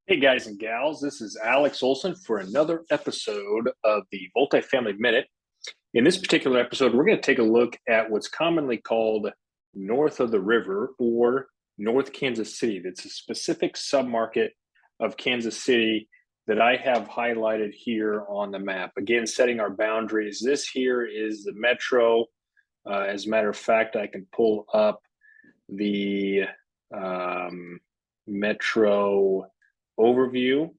Hey guys and gals, this is Alex Olson for another episode of the Multifamily Minute. In this particular episode, we're going to take a look at what's commonly called north of the river or North Kansas City. That's a specific submarket of Kansas City that I have highlighted here on the map. Again, setting our boundaries. This here is the metro. As a matter of fact, I can pull up the metro overview,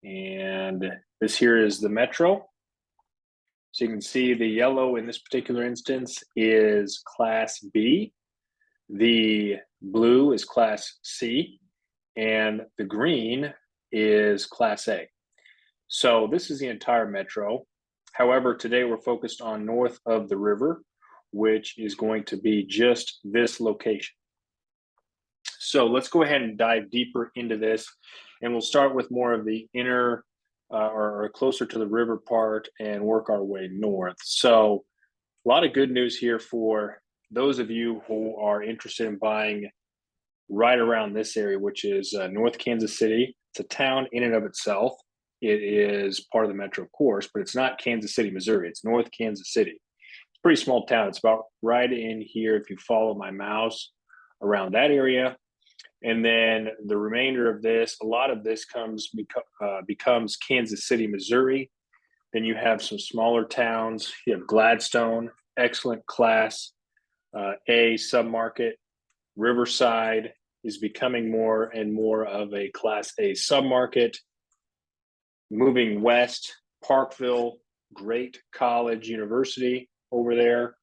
and this here is the metro. So you can see the yellow in this particular instance is class B, the blue is class C, and the green is class A. So this is the entire metro. However, today we're focused on north of the river, which is going to be just this location. So let's go ahead and dive deeper into this, and we'll start with more of the inner or closer to the river part and work our way north. So a lot of good news here for those of you who are interested in buying right around this area, which is North Kansas City. It's a town in and of itself. It is part of the metro, of course, but it's not Kansas City, Missouri. It's North Kansas City. It's a pretty small town. It's about right in here if you follow my mouse around that area. And then the remainder of this, a lot of this becomes Kansas City, Missouri. Then you have some smaller towns. You have Gladstone, excellent class A submarket. Riverside is becoming more and more of a class A submarket. Moving west, Parkville, great college, university over there.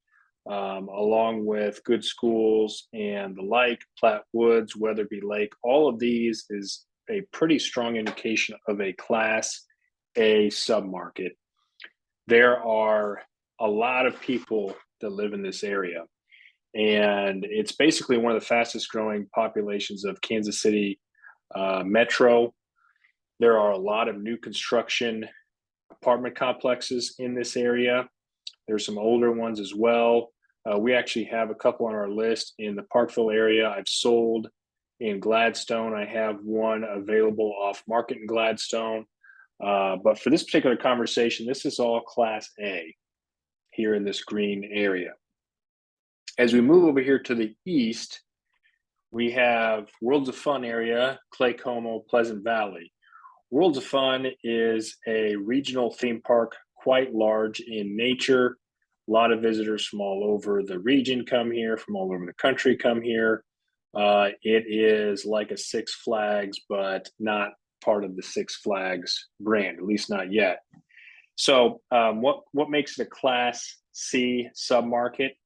Along with good schools and the like, Platte Woods, Weatherby Lake, all of these is a pretty strong indication of a Class A submarket. There are a lot of people that live in this area, and it's basically one of the fastest growing populations of Kansas City metro. There are a lot of new construction apartment complexes in this area. There's some older ones as well. We actually have a couple on our list in the Parkville area. I've sold in Gladstone. I have one available off market in Gladstone. But for this particular conversation, this is all Class A here in this green area. As we move over here to the east, we have Worlds of Fun area, Claycomo, Pleasant Valley. Worlds of Fun is a regional theme park, quite large in nature. A lot of visitors from all over the region come here, from all over the country come here. It is like a Six Flags, but not part of the Six Flags brand, at least not yet. So what makes it a Class C submarket?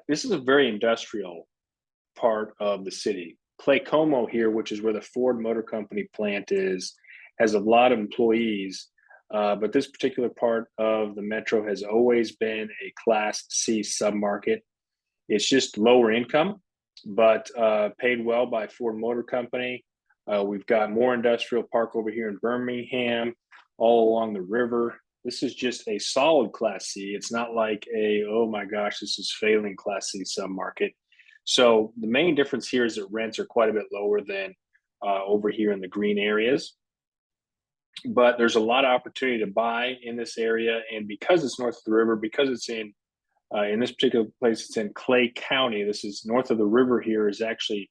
This is a very industrial part of the city. Claycomo here, which is where the Ford Motor Company plant is, has a lot of employees. But this particular part of the metro has always been a Class C submarket. It's just lower income, but paid well by Ford Motor Company. We've got more industrial park over here in Birmingham, all along the river. This is just a solid Class C. It's not like oh my gosh, this is failing Class C submarket. So the main difference here is that rents are quite a bit lower than over here in the green areas. But there's a lot of opportunity to buy in this area, and because it's north of the river, because it's in this particular place, it's in Clay County. This is north of the river. Here is actually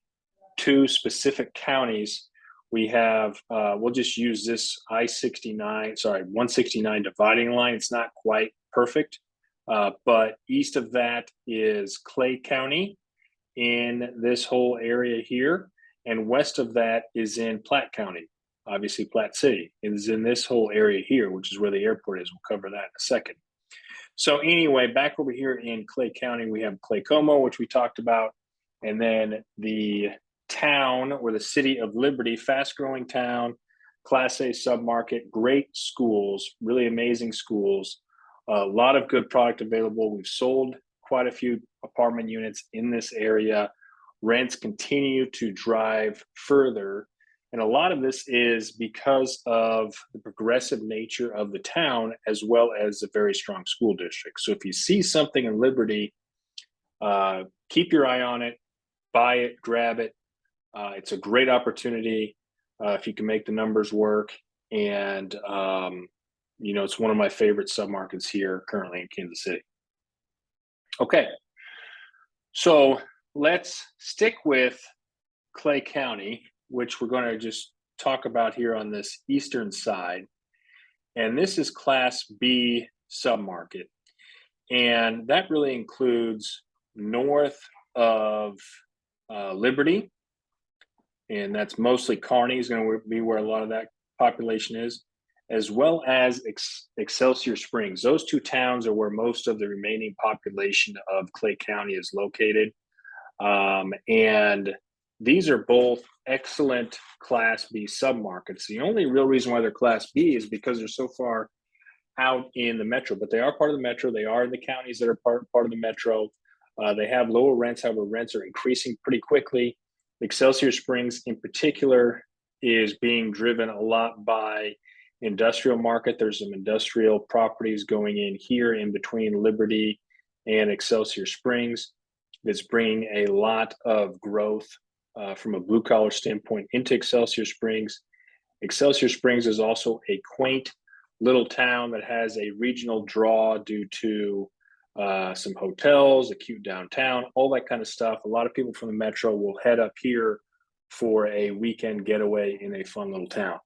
two specific counties. We have we'll just use this 169 dividing line. It's not quite perfect, but east of that is Clay County in this whole area here, and west of that is in Platte County. Obviously, Platte City is in this whole area here, which is where the airport is. We'll cover that in a second. So anyway, back over here in Clay County, we have Claycomo, which we talked about, and then the town or the city of Liberty, fast-growing town, Class A submarket, great schools, really amazing schools, a lot of good product available. We've sold quite a few apartment units in this area. Rents continue to drive further. And a lot of this is because of the progressive nature of the town, as well as a very strong school district. So if you see something in Liberty, keep your eye on it, buy it, grab it. It's a great opportunity. if you can make the numbers work. And, it's one of my favorite submarkets here currently in Kansas City. Okay, so let's stick with Clay County, which we're going to just talk about here on this eastern side. And this is Class B submarket. And that really includes north of Liberty, and that's mostly Kearney is going to be where a lot of that population is, as well as Excelsior Springs. Those two towns are where most of the remaining population of Clay County is located. And these are both excellent Class B submarkets. The only real reason why they're Class B is because they're so far out in the metro, but they are part of the metro. They are in the counties that are part of the metro. They have lower rents, however, rents are increasing pretty quickly. Excelsior Springs in particular is being driven a lot by industrial market. There's some industrial properties going in here in between Liberty and Excelsior Springs that's bringing a lot of growth from a blue collar standpoint into Excelsior Springs. Excelsior Springs is also a quaint little town that has a regional draw due to some hotels, a cute downtown, all that kind of stuff. A lot of people from the metro will head up here for a weekend getaway in a fun little town.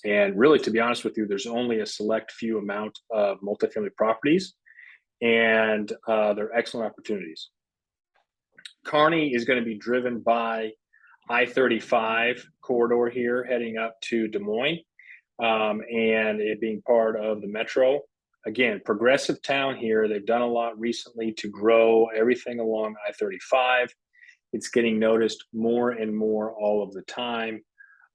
And really, to be honest with you, there's only a select few amount of multifamily properties, and they're excellent opportunities. Kearney is going to be driven by I-35 corridor here heading up to Des Moines, and it being part of the metro. Again, progressive town here. They've done a lot recently to grow everything along I-35. It's getting noticed more and more all of the time.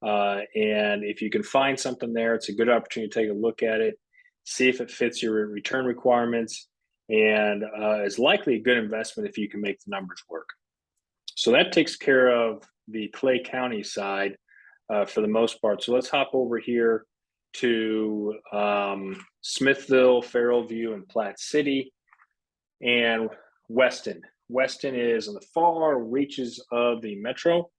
And if you can find something there, it's a good opportunity to take a look at it, see if it fits your return requirements, and is likely a good investment if you can make the numbers work. So that takes care of the Clay County side for the most part. So let's hop over here to Smithville, Farrellview, and Platte City, and Weston. Weston is in the far reaches of the metro.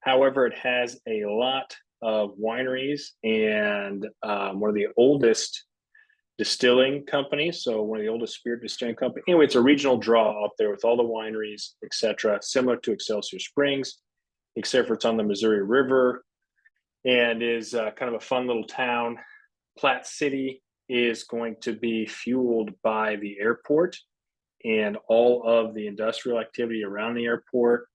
However, it has a lot of wineries and one of the oldest distilling companies. So one of the oldest spirit distilling companies. Anyway, it's a regional draw up there with all the wineries, etc., similar to Excelsior Springs, except for it's on the Missouri River and is kind of a fun little town. Platte City is going to be fueled by the airport and all of the industrial activity around the airport,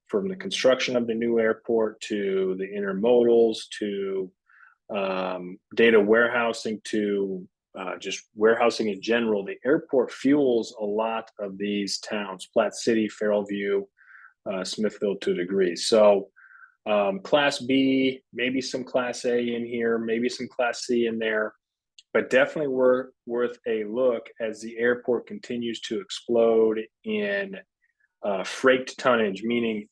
from the construction of the new airport to the intermodals to data warehousing to just warehousing in general. The airport fuels a lot of these towns: Platte City, Farrellview, Smithville to a degree. So Class B, maybe some Class A in here, maybe some Class C in there, but definitely worth a look as the airport continues to explode in freight tonnage, meaning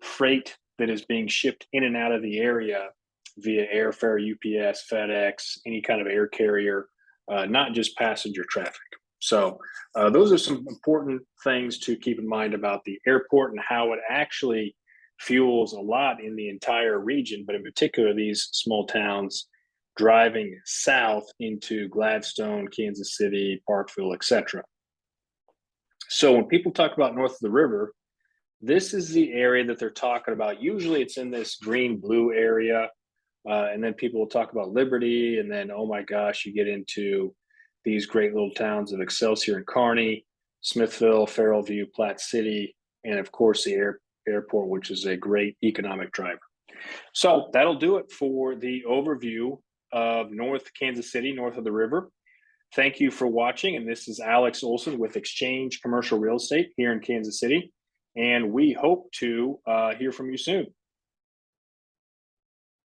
freight that is being shipped in and out of the area via airfare, UPS, FedEx, any kind of air carrier, not just passenger traffic. So those are some important things to keep in mind about the airport and how it actually fuels a lot in the entire region, but in particular these small towns driving south into Gladstone, Kansas City, Parkville, etc. So when people talk about north of the river, this is the area that they're talking about. Usually it's in this green-blue area, and then people will talk about Liberty, and then, oh my gosh, you get into these great little towns of Excelsior and Kearney, Smithville, Farrellview, Platte City, and of course the airport, which is a great economic driver. So that'll do it for the overview of North Kansas City, north of the river. Thank you for watching, and this is Alex Olson with Xchange Commercial Real Estate here in Kansas City, and we hope to hear from you soon.